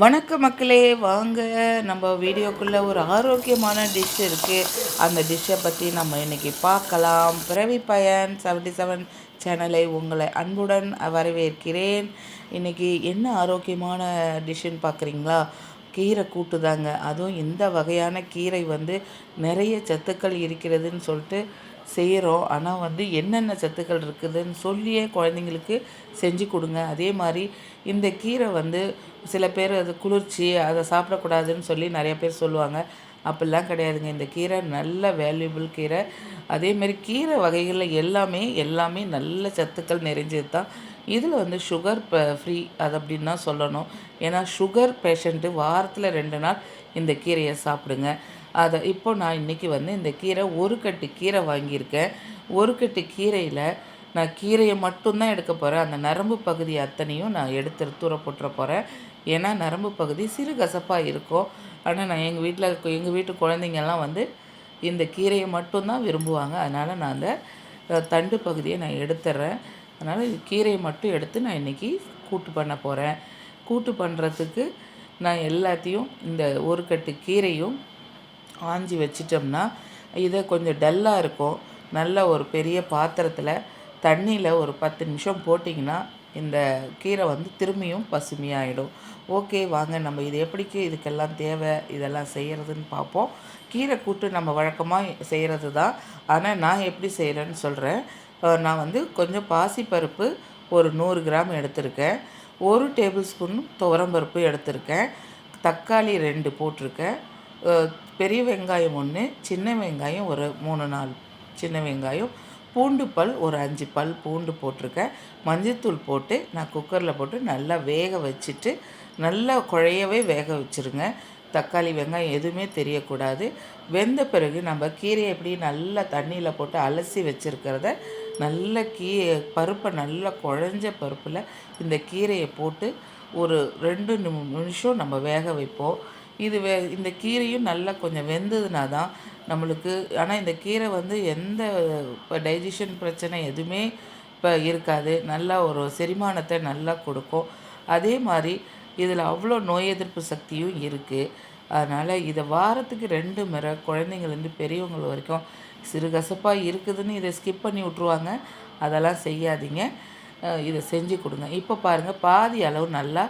வணக்கம் மக்களே, வாங்க நம்ம வீடியோக்குள்ளே ஒரு ஆரோக்கியமான டிஷ் இருக்குது. அந்த டிஷ்ஷை பற்றி நம்ம இன்றைக்கி பார்க்கலாம். பிறவி பயன் 77 சேனலை உங்களை அன்புடன் வரவேற்கிறேன். இன்றைக்கி என்ன ஆரோக்கியமான டிஷ்ஷுன்னு பார்க்குறீங்களா? கீரை கூட்டு தாங்க. அதுவும் இந்த வகையான கீரை நிறைய சத்துக்கள் இருக்கிறதுன்னு சொல்லிட்டு செய்கிறோம். ஆனால் என்னென்ன சத்துக்கள் இருக்குதுன்னு சொல்லியே குழந்தைங்களுக்கு செஞ்சு கொடுங்க. அதே மாதிரி இந்த கீரை சில பேர் அது குளிர்ச்சி, அதை சாப்பிடக்கூடாதுன்னு சொல்லி நிறைய பேர் சொல்லுவாங்க. அப்படிலாம் கிடையாதுங்க. இந்த கீரை நல்ல வேல்யூபிள் கீரை. அதேமாரி கீரை வகைகளில் எல்லாமே நல்ல சத்துக்கள் நிறைஞ்சது தான். இதில் சுகர் ஃப்ரீ அது அப்படின்னு தான் சொல்லணும். ஏன்னா சுகர் பேஷண்ட்டு வாரத்தில் 2 நாள் இந்த கீரையை சாப்பிடுங்க. இப்போ நான் இன்றைக்கி இந்த கீரை ஒரு கட்டு கீரை வாங்கியிருக்கேன். ஒரு கட்டு கீரையில் நான் கீரையை மட்டும்தான் எடுக்க போகிறேன். அந்த நரம்பு பகுதி அத்தனையும் நான் எடுத்து தூர போட்டுற போகிறேன். ஏன்னா நரம்பு பகுதி சிறு கசப்பாக இருக்கும். ஆனால் நான் எங்கள் வீட்டு குழந்தைங்கள்லாம் இந்த கீரையை மட்டும்தான் விரும்புவாங்க. அதனால் நான் அந்த தண்டு பகுதியை நான் எடுத்துடுறேன். அதனால் கீரையை மட்டும் எடுத்து நான் இன்றைக்கி கூட்டு பண்ண போகிறேன். கூட்டு பண்ணுறதுக்கு நான் எல்லாத்தையும் இந்த ஒரு கட்டு கீரையும் ஆஞ்சி வச்சிட்டோம்னா இதை கொஞ்சம் டல்லாக இருக்கும். நல்ல ஒரு பெரிய பாத்திரத்தில் தண்ணியில் ஒரு 10 நிமிஷம் போட்டிங்கன்னா இந்த கீரை திரும்பியும் பசுமையாகிடும். ஓகே, வாங்க நம்ம இது எப்படிக்கு இதுக்கெல்லாம் தேவை இதெல்லாம் செய்கிறதுன்னு பார்ப்போம். கீரை கூட்டு நம்ம வழக்கமாக செய்கிறது தான். ஆனால் நான் எப்படி செய்கிறேன்னு சொல்கிறேன். நான் கொஞ்சம் பாசிப்பருப்பு ஒரு 100 கிராம் எடுத்திருக்கேன். 1 டேபிள் ஸ்பூன் துவரம்பருப்பு எடுத்திருக்கேன். தக்காளி 2 போட்டிருக்கேன். பெரிய வெங்காயம் 1, சின்ன வெங்காயம் ஒரு 3-4 சின்ன வெங்காயம், பூண்டு பல் ஒரு 5 பல் பூண்டு போட்டிருக்கேன். மஞ்சத்தூள் போட்டு நான் குக்கரில் போட்டு நல்லா வேக வச்சுட்டு நல்லா குழையவே வேக வச்சுருங்க. தக்காளி வெங்காயம் எதுவுமே தெரியக்கூடாது. வெந்த பிறகு நம்ம கீரையை எப்படி நல்லா தண்ணியில் போட்டு அலசி வச்சுருக்கிறத நல்ல பருப்பை நல்லா குழஞ்ச பருப்பில் இந்த கீரையை போட்டு ஒரு 2 நிமிஷம் நம்ம வேக வைப்போம். இந்த கீரையும் நல்லா கொஞ்சம் வெந்ததுனா தான் நம்மளுக்கு. ஆனால் இந்த கீரை எந்த இப்போ டைஜஷன் பிரச்சனை எதுவுமே இப்போ இருக்காது. நல்லா ஒரு செரிமானத்தை நல்லா கொடுக்கும். அதே மாதிரி இதில் அவ்வளோ நோய் எதிர்ப்பு சக்தியும் இருக்குது. அதனால் இதை வாரத்துக்கு 2 முறை குழந்தைங்கள்லேருந்து பெரியவங்க வரைக்கும் சிறுகசப்பாக இருக்குதுன்னு இதை ஸ்கிப் பண்ணி விட்ருவாங்க. அதெல்லாம் செய்யாதீங்க. இதை செஞ்சு கொடுங்க. இப்போ பாருங்கள், பாதி அளவு நல்லா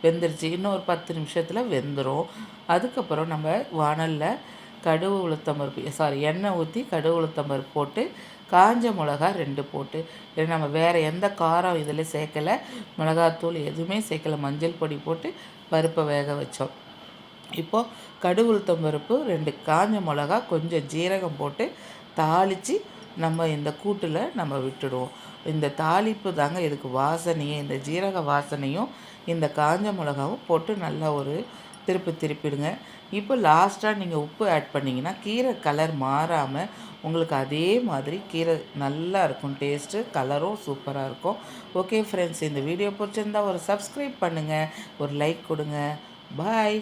வெந்துருச்சு. இன்னும் ஒரு 10 நிமிஷத்தில் வெந்துடும். அதுக்கப்புறம் நம்ம வாணலில் கடுகு உளுத்தம்பருப்பு எண்ணெய் ஊற்றி கடுகு உளுத்தம்பருப்பு போட்டு காஞ்ச மிளகா 2 போட்டு, நம்ம வேறு எந்த காரம் இதில் சேர்க்கலை, மிளகாத்தூள் எதுவுமே சேர்க்கலை, மஞ்சள் பொடி போட்டு பருப்பை வேக வச்சோம். இப்போது கடுகு உளுத்தம்பருப்பு 2 காஞ்ச மிளகா கொஞ்சம் ஜீரகம் போட்டு தாளித்து நம்ம இந்த கூட்டில் நம்ம விட்டுடுவோம். இந்த தாளிப்பு தாங்க இதுக்கு வாசனையே. இந்த ஜீரக வாசனையும் இந்த காஞ்ச மிளகாவும் போட்டு நல்லா ஒரு திருப்பிடுங்க. இப்போ லாஸ்ட்டாக நீங்கள் உப்பு ஆட் பண்ணிங்கன்னா கீரை கலர் மாறாமல் உங்களுக்கு அதே மாதிரி கீரை நல்லா இருக்கும். டேஸ்ட்டு கலரும் சூப்பராக இருக்கும். ஓகே ஃப்ரெண்ட்ஸ், இந்த வீடியோ பிடிச்சிருந்தால் ஒரு சப்ஸ்கிரைப் பண்ணுங்கள், ஒரு லைக் கொடுங்க. பாய்.